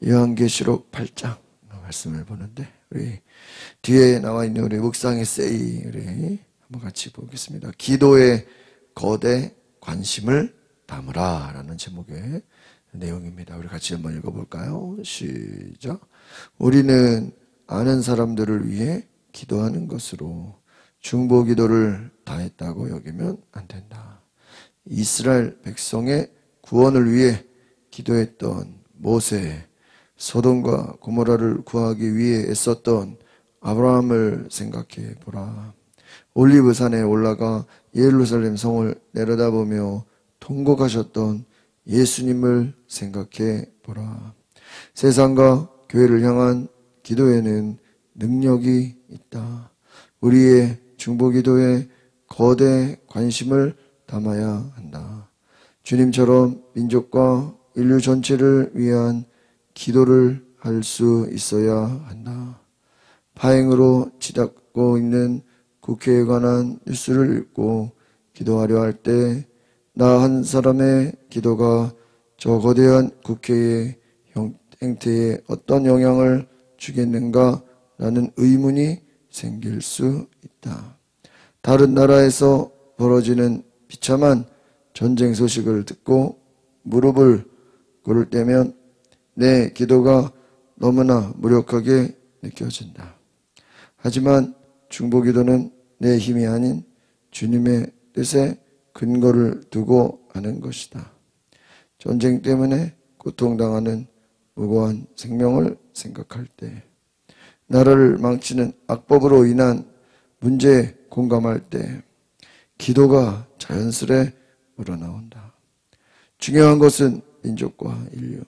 요한계시록 8장 말씀을 보는데, 우리 뒤에 나와 있는 우리 묵상의 세이 우리 한번 같이 보겠습니다. 기도에 거대 관심을 담으라 라는 제목의 내용입니다. 우리 같이 한번 읽어볼까요? 시작. 우리는 아는 사람들을 위해 기도하는 것으로 중보 기도를 다했다고 여기면 안 된다. 이스라엘 백성의 구원을 위해 기도했던 모세, 소돔과 고모라를 구하기 위해 애썼던 아브라함을 생각해 보라. 올리브산에 올라가 예루살렘 성을 내려다보며 통곡하셨던 예수님을 생각해 보라. 세상과 교회를 향한 기도에는 능력이 있다. 우리의 중보기도에 거대 관심을 담아야 한다. 주님처럼 민족과 인류 전체를 위한 기도를 할 수 있어야 한다. 파행으로 치닫고 있는 국회에 관한 뉴스를 읽고 기도하려 할 때 나 한 사람의 기도가 저 거대한 국회의 행태에 어떤 영향을 주겠는가 라는 의문이 생길 수 있다. 다른 나라에서 벌어지는 비참한 전쟁 소식을 듣고 무릎을 꿇을 때면 내 기도가 너무나 무력하게 느껴진다. 하지만 중보기도는 내 힘이 아닌 주님의 뜻에 근거를 두고 하는 것이다. 전쟁 때문에 고통당하는 무고한 생명을 생각할 때, 나라를 망치는 악법으로 인한 문제에 공감할 때 기도가 자연스레 우러나온다. 중요한 것은 민족과 인류,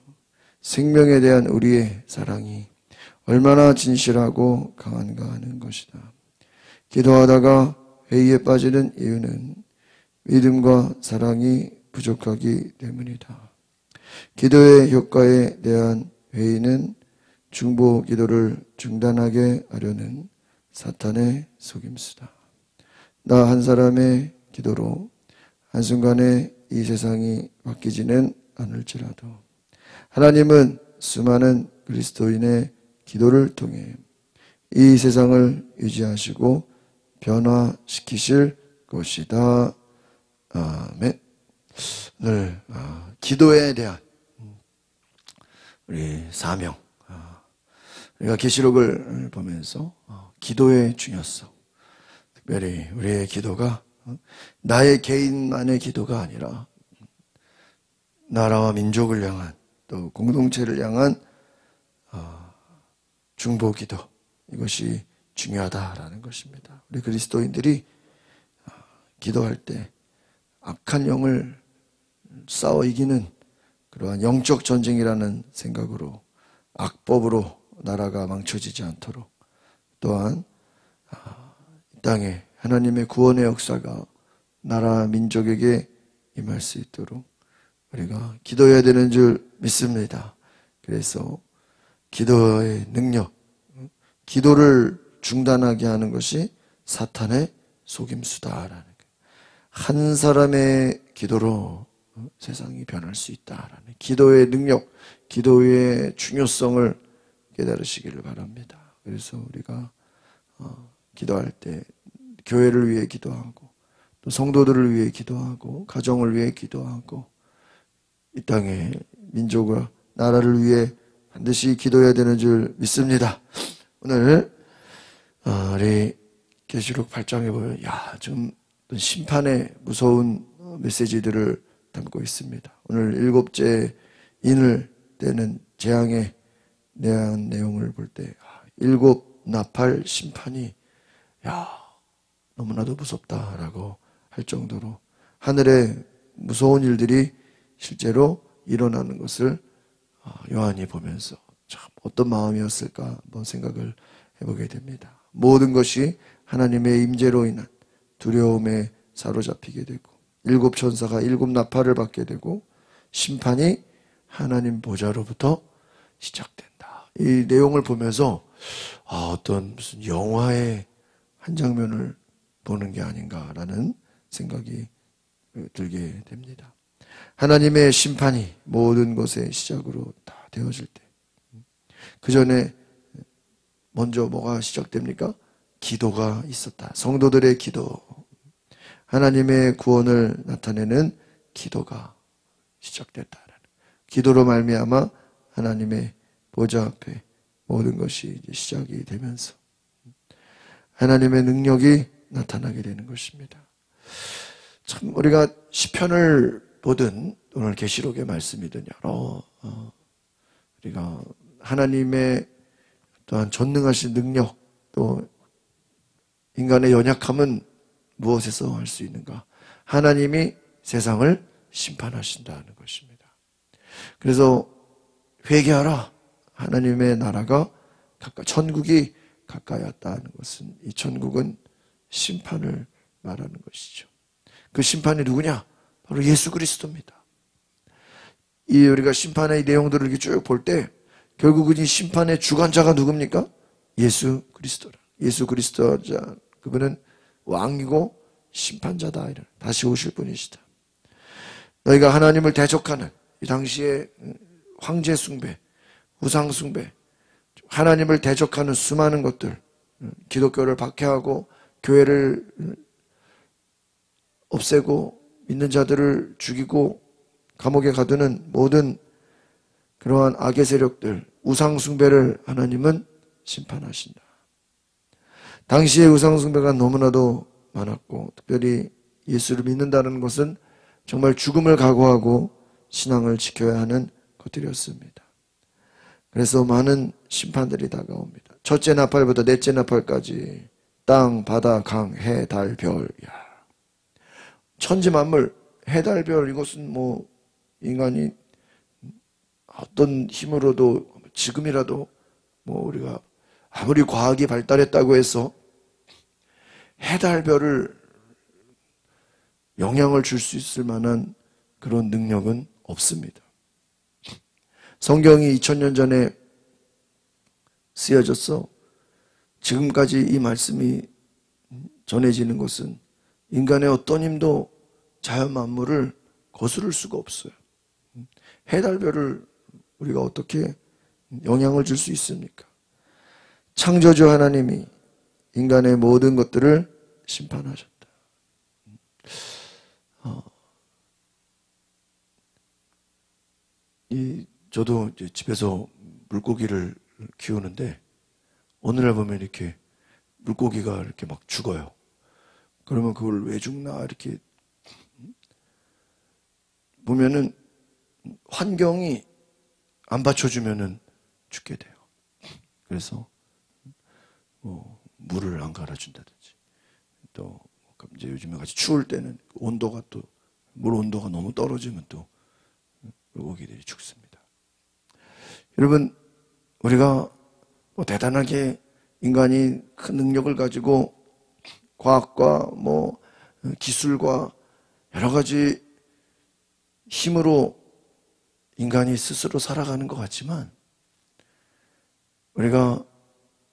생명에 대한 우리의 사랑이 얼마나 진실하고 강한가 하는 것이다. 기도하다가 회의에 빠지는 이유는 믿음과 사랑이 부족하기 때문이다. 기도의 효과에 대한 회의는 중보 기도를 중단하게 하려는 사탄의 속임수다. 나 한 사람의 기도로 한순간에 이 세상이 바뀌지는 않을지라도 하나님은 수많은 그리스도인의 기도를 통해 이 세상을 유지하시고 변화시키실 것이다. 아멘. 오늘 기도에 대한 우리 사명, 우리가 계시록을 보면서 기도의 중요성, 특별히 우리의 기도가 나의 개인만의 기도가 아니라 나라와 민족을 향한, 또 공동체를 향한 중보기도, 이것이 중요하다라는 것입니다. 우리 그리스도인들이 기도할 때 악한 영을 싸워 이기는 그러한 영적 전쟁이라는 생각으로, 악법으로 나라가 망쳐지지 않도록, 또한 이 땅에 하나님의 구원의 역사가 나라 민족에게 임할 수 있도록 우리가 기도해야 되는 줄 믿습니다. 그래서 기도의 능력, 기도를 중단하게 하는 것이 사탄의 속임수다라는 거예요. 한 사람의 기도로 세상이 변할 수 있다라는 기도의 능력, 기도의 중요성을 깨달으시기를 바랍니다. 그래서 우리가 기도할 때 교회를 위해 기도하고, 또 성도들을 위해 기도하고, 가정을 위해 기도하고, 이 땅의 민족과 나라를 위해 반드시 기도해야 되는 줄 믿습니다. 오늘 우리 계시록 8장에 보면 좀 심판의 무서운 메시지들을 담고 있습니다. 오늘 일곱째 인을 떼는 재앙의 대한 내용을 볼 때 일곱 나팔 심판이 너무나도 무섭다라고 할 정도로 하늘에 무서운 일들이 실제로 일어나는 것을 요한이 보면서 참 어떤 마음이었을까 한번 생각을 해보게 됩니다. 모든 것이 하나님의 임재로 인한 두려움에 사로잡히게 되고, 일곱 천사가 일곱 나팔을 받게 되고, 심판이 하나님 보좌로부터 시작된다. 이 내용을 보면서 어떤 무슨 영화의 한 장면을 보는 게 아닌가라는 생각이 들게 됩니다. 하나님의 심판이 모든 것의 시작으로 다 되어질 때, 그 전에 먼저 뭐가 시작됩니까? 기도가 있었다. 성도들의 기도. 하나님의 구원을 나타내는 기도가 시작됐다. 기도로 말미암아 하나님의 보좌 앞에 모든 것이 이제 시작이 되면서 하나님의 능력이 나타나게 되는 것입니다. 참 우리가 시편을 보든 오늘 계시록의 말씀이든 여러 우리가 하나님의 또한 전능하신 능력, 또 인간의 연약함은 무엇에서 할 수 있는가? 하나님이 세상을 심판하신다는 것입니다. 그래서 회개하라. 하나님의 나라가 천국이 가까이 왔다는 것은, 이 천국은 심판을 말하는 것이죠. 그 심판이 누구냐? 바로 예수 그리스도입니다. 이 우리가 심판의 내용들을 이렇게 쭉 볼 때 결국은 이 심판의 주관자가 누굽니까? 예수 그리스도라. 예수 그리스도자, 그분은 왕이고 심판자다. 다시 오실 분이시다. 너희가 하나님을 대적하는 이 당시에 황제 숭배, 우상 숭배, 하나님을 대적하는 수많은 것들, 기독교를 박해하고 교회를 없애고 믿는 자들을 죽이고 감옥에 가두는 모든 그러한 악의 세력들, 우상 숭배를 하나님은 심판하신다. 당시의 우상 숭배가 너무나도 많았고, 특별히 예수를 믿는다는 것은 정말 죽음을 각오하고 신앙을 지켜야 하는 것들이었습니다. 그래서 많은 심판들이 다가옵니다. 첫째 나팔부터 넷째 나팔까지 땅, 바다, 강, 해, 달, 별. 천지 만물, 해, 달, 별, 이것은 뭐 인간이 어떤 힘으로도 지금이라도 뭐 우리가 아무리 과학이 발달했다고 해서 해, 달, 별을 영향을 줄 수 있을 만한 그런 능력은 없습니다. 성경이 2000년 전에 쓰여졌어. 지금까지 이 말씀이 전해지는 것은 인간의 어떤 힘도 자연 만물을 거스를 수가 없어요. 해, 달, 별을 우리가 어떻게 영향을 줄 수 있습니까? 창조주 하나님이 인간의 모든 것들을 심판하셨다. 저도 이제 집에서 물고기를 키우는데 어느 날 보면 이렇게 물고기가 이렇게 막 죽어요. 그러면 그걸 왜 죽나 이렇게 보면은 환경이 안 받쳐주면은 죽게 돼요. 그래서 뭐 물을 안 갈아준다든지, 또 이제 요즘에 같이 추울 때는 온도가 또 물 온도가 너무 떨어지면 또 물고기들이 죽습니다. 여러분, 우리가 뭐 대단하게 인간이 큰 능력을 가지고 과학과 뭐 기술과 여러 가지 힘으로 인간이 스스로 살아가는 것 같지만, 우리가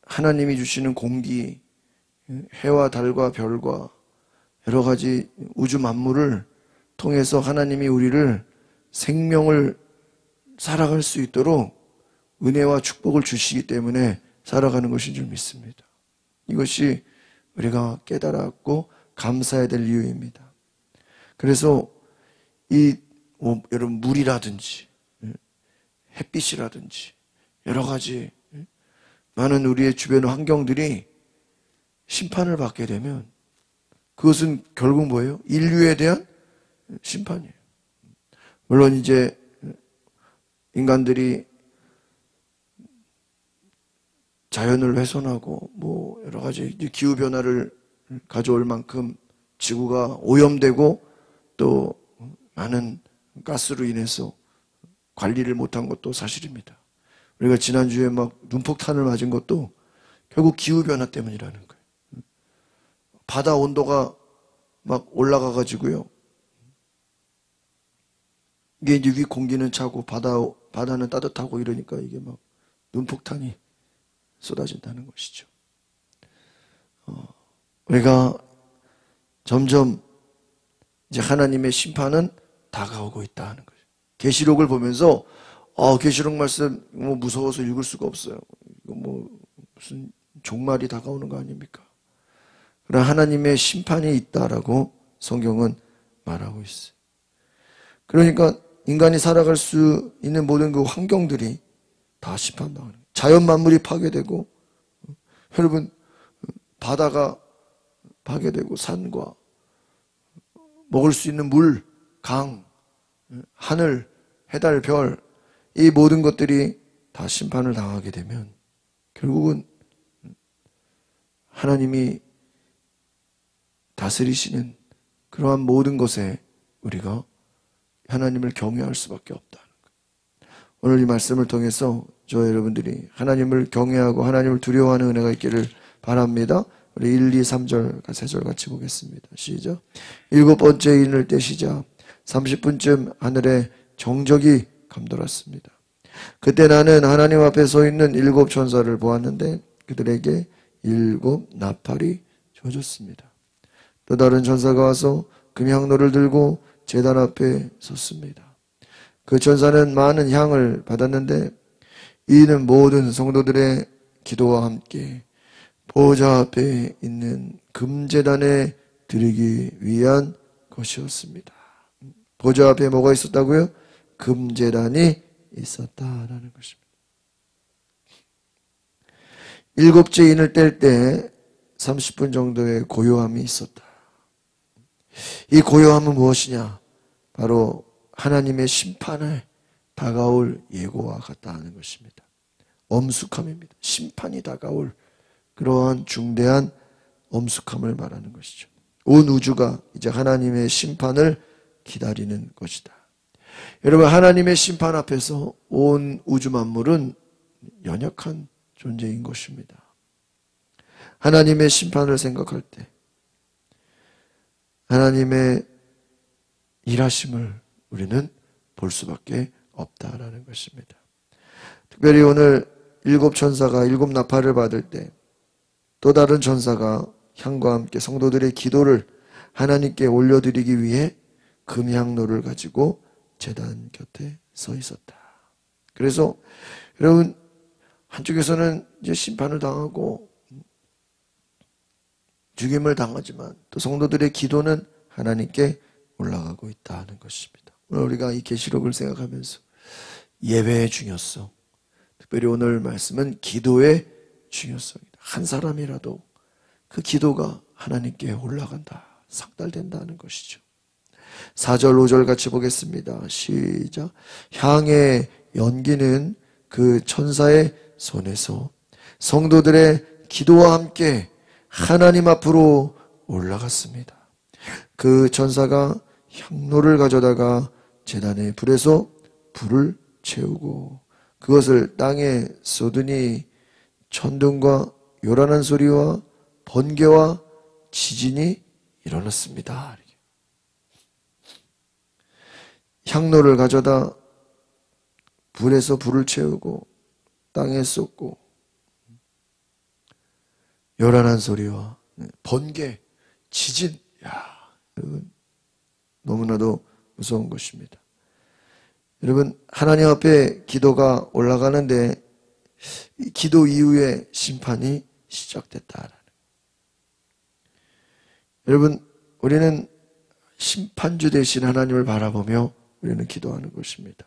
하나님이 주시는 공기, 해와 달과 별과 여러 가지 우주 만물을 통해서 하나님이 우리를 생명을 살아갈 수 있도록 은혜와 축복을 주시기 때문에 살아가는 것인 줄 믿습니다. 이것이 우리가 깨달았고 감사해야 될 이유입니다. 그래서 여러분, 물이라든지 햇빛이라든지 여러 가지 많은 우리의 주변 환경들이 심판을 받게 되면 그것은 결국 뭐예요? 인류에 대한 심판이에요. 물론 이제 인간들이 자연을 훼손하고 뭐 여러 가지 기후 변화를 가져올 만큼 지구가 오염되고 또 많은 가스로 인해서 관리를 못한 것도 사실입니다. 우리가 지난주에 막 눈폭탄을 맞은 것도 결국 기후 변화 때문이라는 거예요. 바다 온도가 막 올라가 가지고요. 이게 이제 위 공기는 차고 바다는 따뜻하고 이러니까 이게 막 눈폭탄이 쏟아진다는 것이죠. 우리가 점점 이제 하나님의 심판은 다가오고 있다는 거죠. 계시록을 보면서 계시록 말씀 뭐 무서워서 읽을 수가 없어요. 이거 뭐 무슨 종말이 다가오는 거 아닙니까? 그러나 하나님의 심판이 있다라고 성경은 말하고 있어요. 그러니까 인간이 살아갈 수 있는 모든 그 환경들이 다 심판당하는 거예요. 자연 만물이 파괴되고, 여러분 바다가 파괴되고, 산과 먹을 수 있는 물, 강, 하늘, 해달, 별, 이 모든 것들이 다 심판을 당하게 되면 결국은 하나님이 다스리시는 그러한 모든 것에 우리가 하나님을 경외할 수밖에 없다는 거예요. 오늘 이 말씀을 통해서 저 여러분들이 하나님을 경외하고 하나님을 두려워하는 은혜가 있기를 바랍니다. 우리 1, 2, 3절, 3절 같이 보겠습니다. 시작. 7번째 인을 떼시자 30분쯤 하늘에 정적이 감돌았습니다. 그때 나는 하나님 앞에 서 있는 7 천사를 보았는데 그들에게 7 나팔이 주어졌습니다. 또 다른 천사가 와서 금향로를 들고 제단 앞에 섰습니다. 그 천사는 많은 향을 받았는데 이는 모든 성도들의 기도와 함께 보좌 앞에 있는 금제단에 드리기 위한 것이었습니다. 보좌 앞에 뭐가 있었다고요? 금제단이 있었다라는 것입니다. 7째 인을 뗄 때 30분 정도의 고요함이 있었다. 이 고요함은 무엇이냐? 바로 하나님의 심판에 다가올 예고와 같다 하는 것입니다. 엄숙함입니다. 심판이 다가올 그러한 중대한 엄숙함을 말하는 것이죠. 온 우주가 이제 하나님의 심판을 기다리는 것이다. 여러분, 하나님의 심판 앞에서 온 우주 만물은 연약한 존재인 것입니다. 하나님의 심판을 생각할 때 하나님의 일하심을 우리는 볼 수밖에 없다라는 것입니다. 특별히 오늘 7 천사가 7 나팔을 받을 때 또 다른 천사가 향과 함께 성도들의 기도를 하나님께 올려드리기 위해 금향로를 가지고 제단 곁에 서 있었다. 그래서 여러분, 한쪽에서는 이제 심판을 당하고 죽임을 당하지만 또 성도들의 기도는 하나님께 올라가고 있다 하는 것입니다. 오늘 우리가 이 계시록을 생각하면서 예배의 중요성, 특별히 오늘 말씀은 기도의 중요성이다. 한 사람이라도 그 기도가 하나님께 올라간다, 상달된다는 것이죠. 4절 5절 같이 보겠습니다. 시작. 향의 연기는 그 천사의 손에서 성도들의 기도와 함께 하나님 앞으로 올라갔습니다. 그 천사가 향로를 가져다가 제단의 불에서 불을 채우고 그것을 땅에 쏟으니 천둥과 요란한 소리와 번개와 지진이 일어났습니다. 향로를 가져다 불에서 불을 채우고 땅에 쏟고 요란한 소리와 번개, 지진, 여러분 너무나도 무서운 것입니다. 여러분, 하나님 앞에 기도가 올라가는데 기도 이후에 심판이 시작됐다라는. 여러분, 우리는 심판주 되신 하나님을 바라보며 우리는 기도하는 것입니다.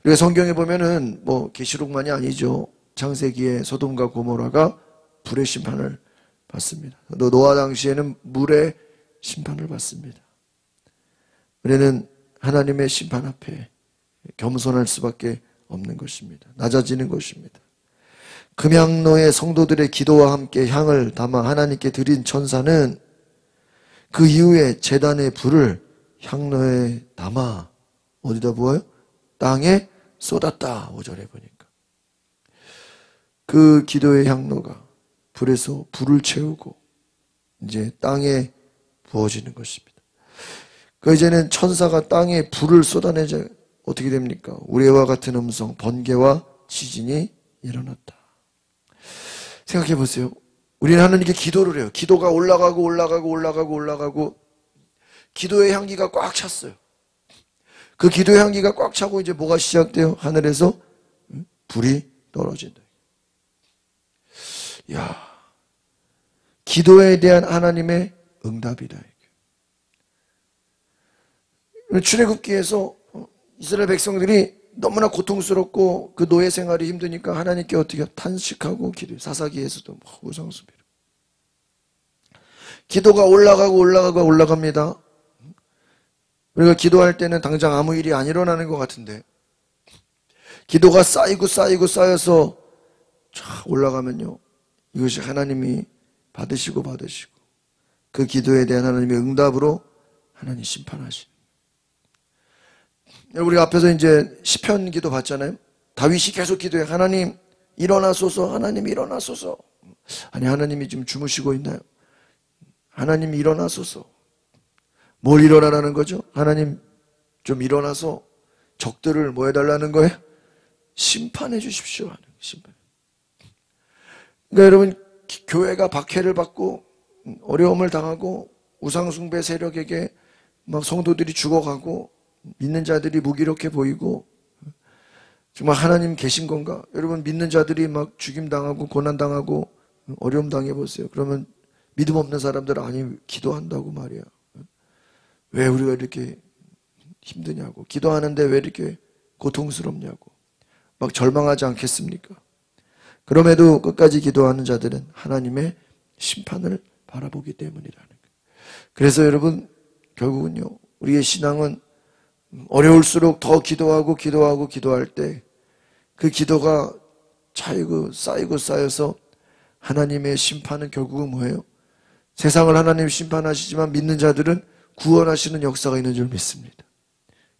우리가 성경에 보면은 계시록만이 아니죠. 창세기에 소돔과 고모라가 불의 심판을 받습니다. 또 노아 당시에는 물의 심판을 받습니다. 우리는 하나님의 심판 앞에 겸손할 수밖에 없는 것입니다. 낮아지는 것입니다. 금향로의 성도들의 기도와 함께 향을 담아 하나님께 드린 천사는 그 이후에 제단의 불을 향로에 담아 어디다 부어요? 땅에 쏟았다. 5절에 보니까 그 기도의 향로가 불에서 불을 채우고 이제 땅에 부어지는 것입니다. 그 이제는 천사가 땅에 불을 쏟아내자 어떻게 됩니까? 우레와 같은 음성, 번개와 지진이 일어났다. 생각해 보세요. 우리는 하나님께 기도를 해요. 기도가 올라가고 기도의 향기가 꽉 찼어요. 그 기도의 향기가 꽉 차고 이제 뭐가 시작돼요? 하늘에서 불이 떨어진다. 야, 기도에 대한 하나님의 응답이다. 출애굽기에서 이스라엘 백성들이 너무나 고통스럽고 그 노예 생활이 힘드니까 하나님께 어떻게 탄식하고 기도해. 사사기에서도 우상숭배로. 기도가 올라가고 올라갑니다. 우리가 기도할 때는 당장 아무 일이 안 일어나는 것 같은데 기도가 쌓여서 쫙 올라가면요, 이것이 하나님이 받으시고 그 기도에 대한 하나님의 응답으로 하나님 심판하시는. 우리가 앞에서 이제 시편 기도 봤잖아요. 다윗이 계속 기도해. 하나님 일어나소서, 하나님 일어나소서. 아니, 하나님이 지금 주무시고 있나요? 하나님 일어나소서. 뭘 일어나라는 거죠? 하나님 좀 일어나서 적들을 뭐 해달라는 거예요? 심판해 주십시오. 심판. 그러니까 여러분, 교회가 박해를 받고 어려움을 당하고 우상숭배 세력에게 막 성도들이 죽어가고 믿는 자들이 무기력해 보이고 정말 하나님 계신 건가? 여러분, 믿는 자들이 막 죽임당하고 고난당하고 어려움 당해보세요. 그러면 믿음 없는 사람들은 아니, 기도한다고 말이야. 왜 우리가 이렇게 힘드냐고. 기도하는데 왜 이렇게 고통스럽냐고. 막 절망하지 않겠습니까? 그럼에도 끝까지 기도하는 자들은 하나님의 심판을 바라보기 때문이라는 거예요. 그래서 여러분, 결국은요, 우리의 신앙은 어려울수록 더 기도할 때 그 기도가 쌓여서 하나님의 심판은 결국은 뭐예요? 세상을 하나님 심판하시지만 믿는 자들은 구원하시는 역사가 있는 줄 믿습니다.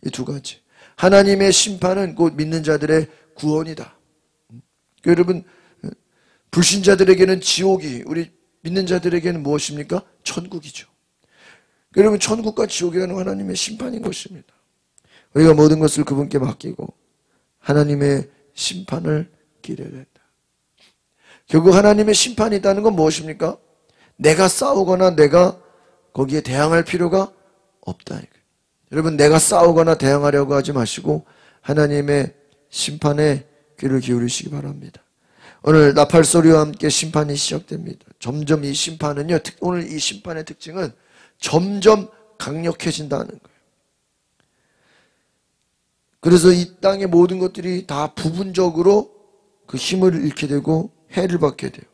이 두 가지. 하나님의 심판은 곧 믿는 자들의 구원이다. 여러분, 불신자들에게는 지옥이, 우리 믿는 자들에게는 무엇입니까? 천국이죠. 여러분, 천국과 지옥이라는 하나님의 심판인 것입니다. 우리가 모든 것을 그분께 맡기고 하나님의 심판을 기대해야 된다. 결국 하나님의 심판이 있다는 건 무엇입니까? 내가 싸우거나 내가 거기에 대항할 필요가 없다. 여러분, 내가 싸우거나 대항하려고 하지 마시고 하나님의 심판에 귀를 기울이시기 바랍니다. 오늘 나팔 소리와 함께 심판이 시작됩니다. 점점 이 심판은요, 오늘 이 심판의 특징은 점점 강력해진다는 거예요. 그래서 이 땅의 모든 것들이 다 부분적으로 그 힘을 잃게 되고 해를 받게 돼요.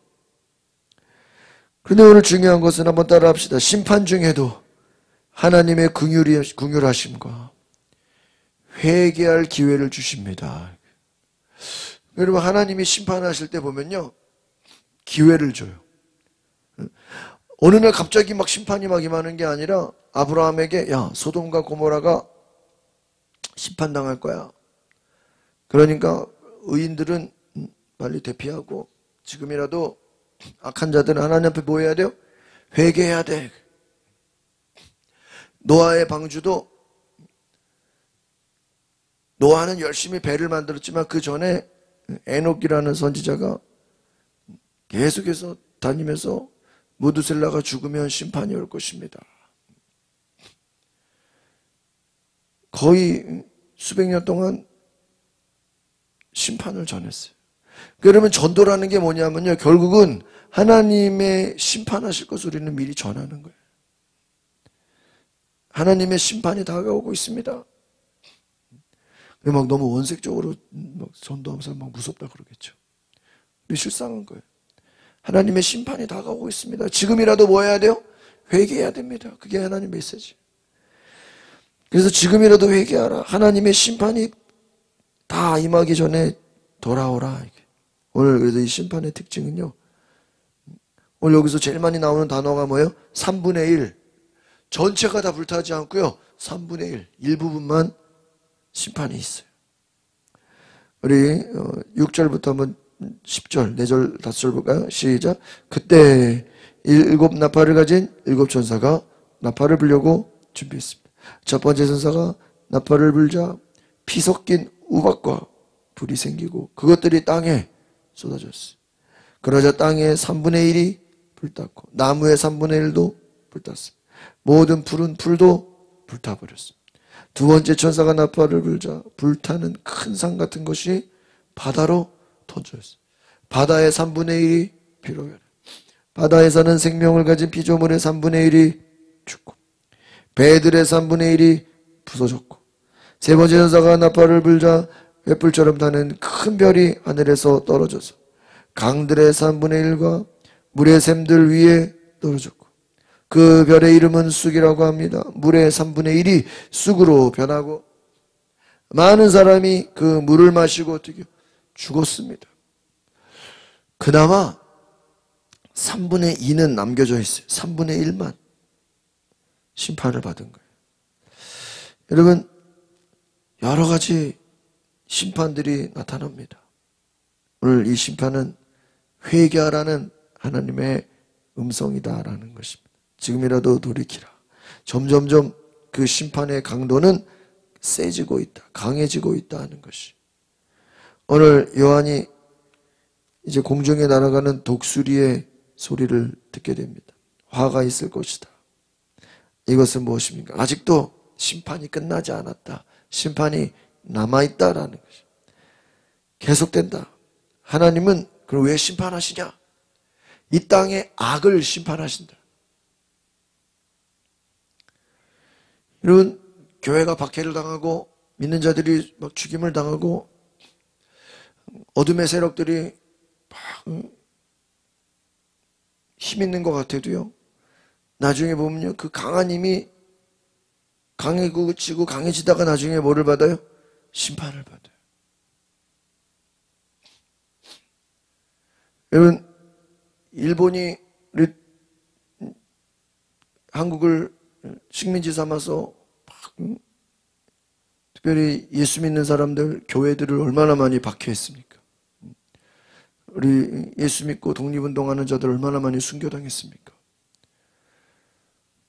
그런데 오늘 중요한 것은 한번 따라 합시다. 심판 중에도 하나님의 긍휼하심과 회개할 기회를 주십니다. 여러분, 하나님이 심판하실 때 보면요, 기회를 줘요. 어느 날 갑자기 막 심판이 막 임하는 게 아니라 아브라함에게, 야, 소돔과 고모라가 심판당할 거야. 그러니까 의인들은 빨리 대피하고 지금이라도 악한 자들은 하나님 앞에 뭐 해야 돼요? 회개해야 돼. 노아의 방주도, 노아는 열심히 배를 만들었지만 그 전에 에녹이라는 선지자가 계속해서 다니면서 무드셀라가 죽으면 심판이 올 것입니다. 거의 수백 년 동안 심판을 전했어요. 그러면 전도라는 게 뭐냐면요, 결국은 하나님의 심판하실 것을 우리는 미리 전하는 거예요. 하나님의 심판이 다가오고 있습니다. 막 너무 원색적으로 막 전도하면서 막 무섭다 그러겠죠. 근데 실상은 거예요. 하나님의 심판이 다가오고 있습니다. 지금이라도 뭐 해야 돼요? 회개해야 됩니다. 그게 하나님 메시지. 그래서 지금이라도 회개하라. 하나님의 심판이 다 임하기 전에 돌아오라. 오늘 그래서 이 심판의 특징은요, 오늘 여기서 제일 많이 나오는 단어가 뭐예요? 3분의 1. 전체가 다 불타지 않고요, 3분의 1. 일부분만 심판이 있어요. 우리 6절부터 한번 10절, 4절, 5절 볼까요? 시작. 그때 7 나팔을 가진 7 천사가 나팔을 불려고 준비했습니다. 첫 번째 천사가 나팔을 불자 피 섞인 우박과 불이 생기고 그것들이 땅에 쏟아졌어요. 그러자 땅의 3분의 1이 불탔고 나무의 3분의 1도 불탔습니다. 모든 푸른 풀도 불타버렸습니다. 두 번째 천사가 나팔을 불자 불타는 큰 산 같은 것이 바다로 던져졌어요. 바다의 3분의 1이 피로 변해. 바다에서는 생명을 가진 피조물의 3분의 1이 죽고 배들의 3분의 1이 부서졌고 세 번째 천사가 나팔을 불자 횃불처럼 타는 큰 별이 하늘에서 떨어져서 강들의 3분의 1과 물의 샘들 위에 떨어졌고 그 별의 이름은 쑥이라고 합니다. 물의 3분의 1이 쑥으로 변하고 많은 사람이 그 물을 마시고 어떻게 죽었습니다. 그나마 3분의 2는 남겨져 있어요. 3분의 1만 심판을 받은 거예요. 여러분, 여러 가지 심판들이 나타납니다. 오늘 이 심판은 회개하라는 하나님의 음성이다라는 것입니다. 지금이라도 돌이키라. 점점점 그 심판의 강도는 세지고 있다. 강해지고 있다 하는 것이. 오늘 요한이 이제 공중에 날아가는 독수리의 소리를 듣게 됩니다. 화가 있을 것이다. 이것은 무엇입니까? 아직도 심판이 끝나지 않았다. 심판이 남아있다라는 것이. 계속된다. 하나님은 그럼 왜 심판하시냐? 이 땅의 악을 심판하신다. 이런 교회가 박해를 당하고 믿는 자들이 막 죽임을 당하고 어둠의 세력들이 막 힘 있는 것 같아도요. 나중에 보면요. 그 강한 힘이 강해지고 강해지다가 나중에 뭐를 받아요? 심판을 받아요. 여러분, 일본이 우리 한국을 식민지 삼아서 특별히 예수 믿는 사람들, 교회들을 얼마나 많이 박해했습니까? 우리 예수 믿고 독립운동하는 자들 얼마나 많이 순교당했습니까?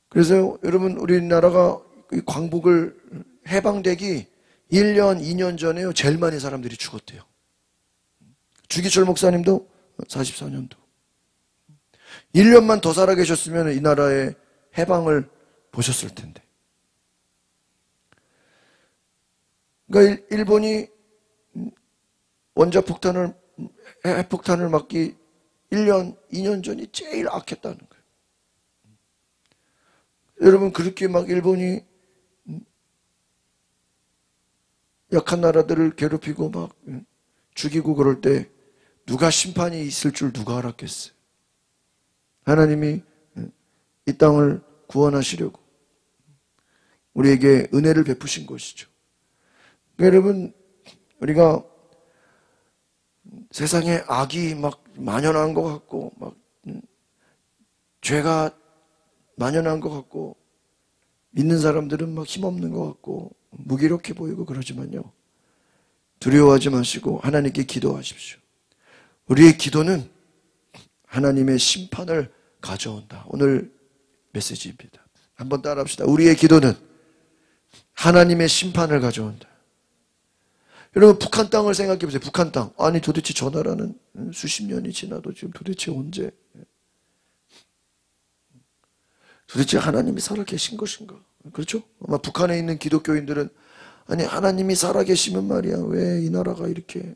그래서 여러분, 우리나라가 광복을 해방되기 1년, 2년 전에요. 제일 많이 사람들이 죽었대요. 주기철 목사님도 44년도. 1년만 더 살아계셨으면 이 나라의 해방을 보셨을 텐데. 그러니까 일본이 원자폭탄을, 핵폭탄을 막기 1년, 2년 전이 제일 악했다는 거예요. 여러분, 그렇게 막 일본이 약한 나라들을 괴롭히고 막 죽이고 그럴 때 누가 심판이 있을 줄 누가 알았겠어요? 하나님이 이 땅을 구원하시려고 우리에게 은혜를 베푸신 것이죠. 그러니까 여러분, 우리가 세상에 악이 막 만연한 것 같고 막 죄가 만연한 것 같고 믿는 사람들은 막 힘없는 것 같고 무기력해 보이고 그러지만요. 두려워하지 마시고 하나님께 기도하십시오. 우리의 기도는 하나님의 심판을 가져온다. 오늘 메시지입니다. 한번 따라합시다. 우리의 기도는 하나님의 심판을 가져온다. 여러분, 북한 땅을 생각해 보세요. 북한 땅. 아니, 도대체 저 나라는 수십 년이 지나도 지금 도대체 언제? 도대체 하나님이 살아계신 것인가? 그렇죠? 아마 북한에 있는 기독교인들은 아니, 하나님이 살아계시면 말이야. 왜 이 나라가 이렇게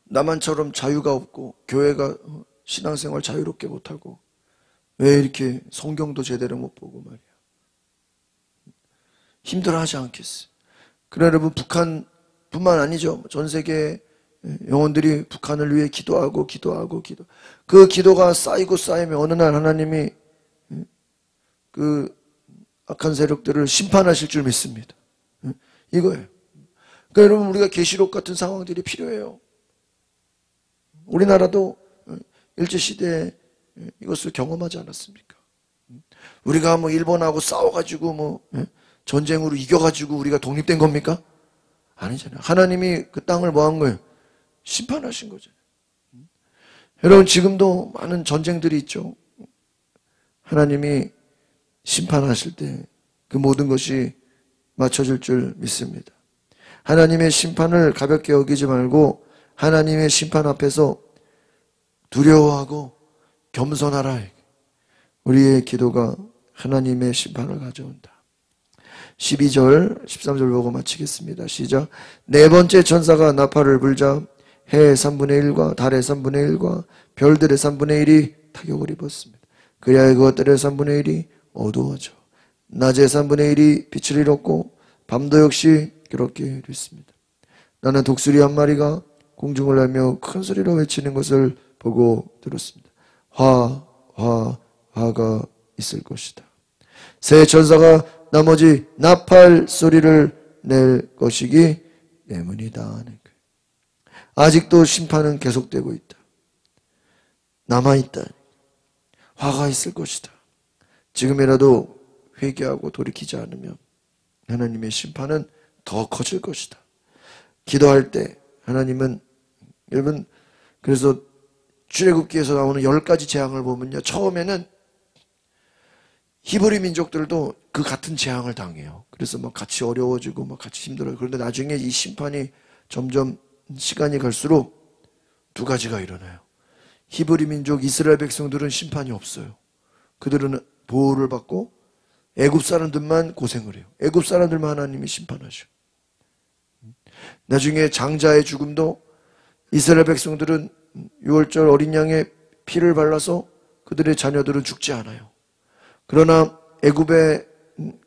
남한처럼 자유가 없고 교회가 신앙생활 자유롭게 못하고 왜 이렇게 성경도 제대로 못 보고 말이야. 힘들어하지 않겠어요? 그래 여러분, 북한뿐만 아니죠. 전 세계 영혼들이 북한을 위해 기도하고 그 기도가 쌓이고 쌓이면 어느 날 하나님이 그 악한 세력들을 심판하실 줄 믿습니다. 이거예요. 그러니까 여러분, 우리가 계시록 같은 상황들이 필요해요. 우리나라도 일제시대에 이것을 경험하지 않았습니까? 우리가 뭐 일본하고 싸워가지고 뭐 전쟁으로 이겨가지고 우리가 독립된 겁니까? 아니잖아요. 하나님이 그 땅을 뭐 한 거예요? 심판하신 거잖아요. 여러분, 지금도 많은 전쟁들이 있죠. 하나님이 심판하실 때 그 모든 것이 맞춰질 줄 믿습니다. 하나님의 심판을 가볍게 여기지 말고 하나님의 심판 앞에서 두려워하고 겸손하라. 우리의 기도가 하나님의 심판을 가져온다. 12절, 13절 보고 마치겠습니다. 시작. 네 번째 천사가 나팔을 불자 해의 3분의 1과 달의 3분의 1과 별들의 3분의 1이 타격을 입었습니다. 그리하여 그것들의 3분의 1이 어두워져 낮의 3분의 1이 빛을 잃었고 밤도 역시 그렇게 됐습니다. 나는 독수리 한 마리가 공중을 날며 큰 소리로 외치는 것을 보고 들었습니다. 화가 있을 것이다. 새 천사가 나머지 나팔 소리를 낼 것이기 때문이다. 아직도 심판은 계속되고 있다. 남아있다. 화가 있을 것이다. 지금이라도 회개하고 돌이키지 않으면 하나님의 심판은 더 커질 것이다. 기도할 때 하나님은, 여러분, 그래서 출애굽기에서 나오는 10가지 재앙을 보면요, 처음에는 히브리 민족들도 그 같은 재앙을 당해요. 그래서 막 같이 어려워지고 막 같이 힘들어요. 그런데 나중에 이 심판이 점점 시간이 갈수록 두 가지가 일어나요. 히브리 민족 이스라엘 백성들은 심판이 없어요. 그들은 보호를 받고 애굽 사람들만 고생을 해요. 애굽 사람들만 하나님이 심판하셔. 나중에 장자의 죽음도 이스라엘 백성들은 6월절 어린 양의 피를 발라서 그들의 자녀들은 죽지 않아요. 그러나 애굽의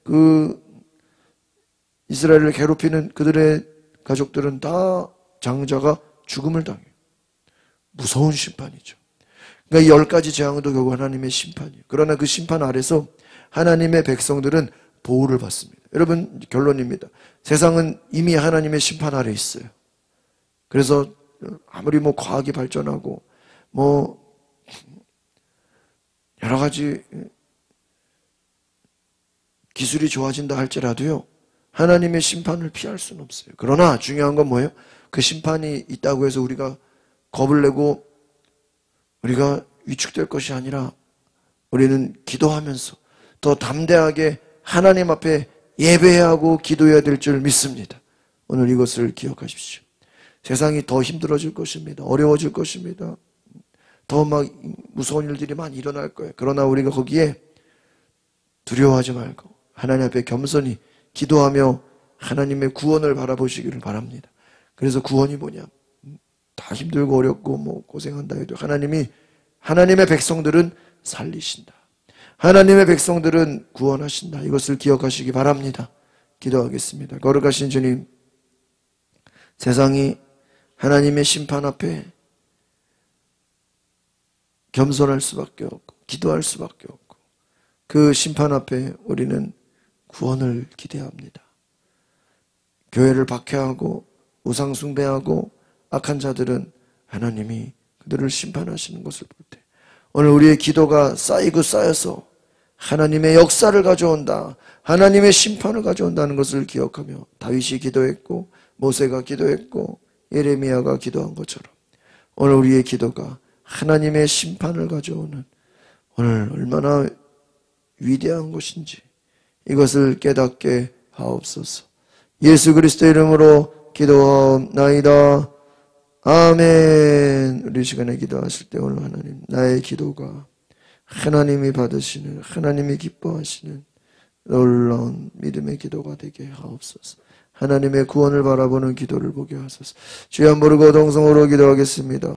그 이스라엘을 괴롭히는 그들의 가족들은 다 장자가 죽음을 당해요. 무서운 심판이죠. 그러니까 이 10가지 재앙도 결국 하나님의 심판이에요. 그러나 그 심판 아래서 하나님의 백성들은 보호를 받습니다. 여러분, 결론입니다. 세상은 이미 하나님의 심판 아래 있어요. 그래서 아무리 과학이 발전하고 여러 가지 기술이 좋아진다 할지라도요, 하나님의 심판을 피할 수는 없어요. 그러나 중요한 건 뭐예요? 그 심판이 있다고 해서 우리가 겁을 내고 우리가 위축될 것이 아니라 우리는 기도하면서 더 담대하게 하나님 앞에 예배해야 하고 기도해야 될 줄 믿습니다. 오늘 이것을 기억하십시오. 세상이 더 힘들어질 것입니다. 어려워질 것입니다. 더 무서운 일들이 많이 일어날 거예요. 그러나 우리가 거기에 두려워하지 말고 하나님 앞에 겸손히 기도하며 하나님의 구원을 바라보시기를 바랍니다. 그래서 구원이 뭐냐? 다 힘들고 어렵고 고생한다 해도 하나님의 백성들은 살리신다. 하나님의 백성들은 구원하신다. 이것을 기억하시기 바랍니다. 기도하겠습니다. 거룩하신 주님, 세상이 하나님의 심판 앞에 겸손할 수밖에 없고 기도할 수밖에 없고 그 심판 앞에 우리는 구원을 기대합니다. 교회를 박해하고 우상 숭배하고 악한 자들은 하나님이 그들을 심판하시는 것을 볼 때 오늘 우리의 기도가 쌓이고 쌓여서 하나님의 역사를 가져온다, 하나님의 심판을 가져온다는 것을 기억하며 다윗이 기도했고 모세가 기도했고 예레미야가 기도한 것처럼 오늘 우리의 기도가 하나님의 심판을 가져오는 오늘 얼마나 위대한 것인지 이것을 깨닫게 하옵소서. 예수 그리스도의 이름으로 기도하옵나이다. 아멘. 우리 시간에 기도하실 때 오늘 하나님, 나의 기도가 하나님이 받으시는, 하나님이 기뻐하시는 놀라운 믿음의 기도가 되게 하옵소서. 하나님의 구원을 바라보는 기도를 보게 하소서. 주여, 모르고 동성으로 기도하겠습니다.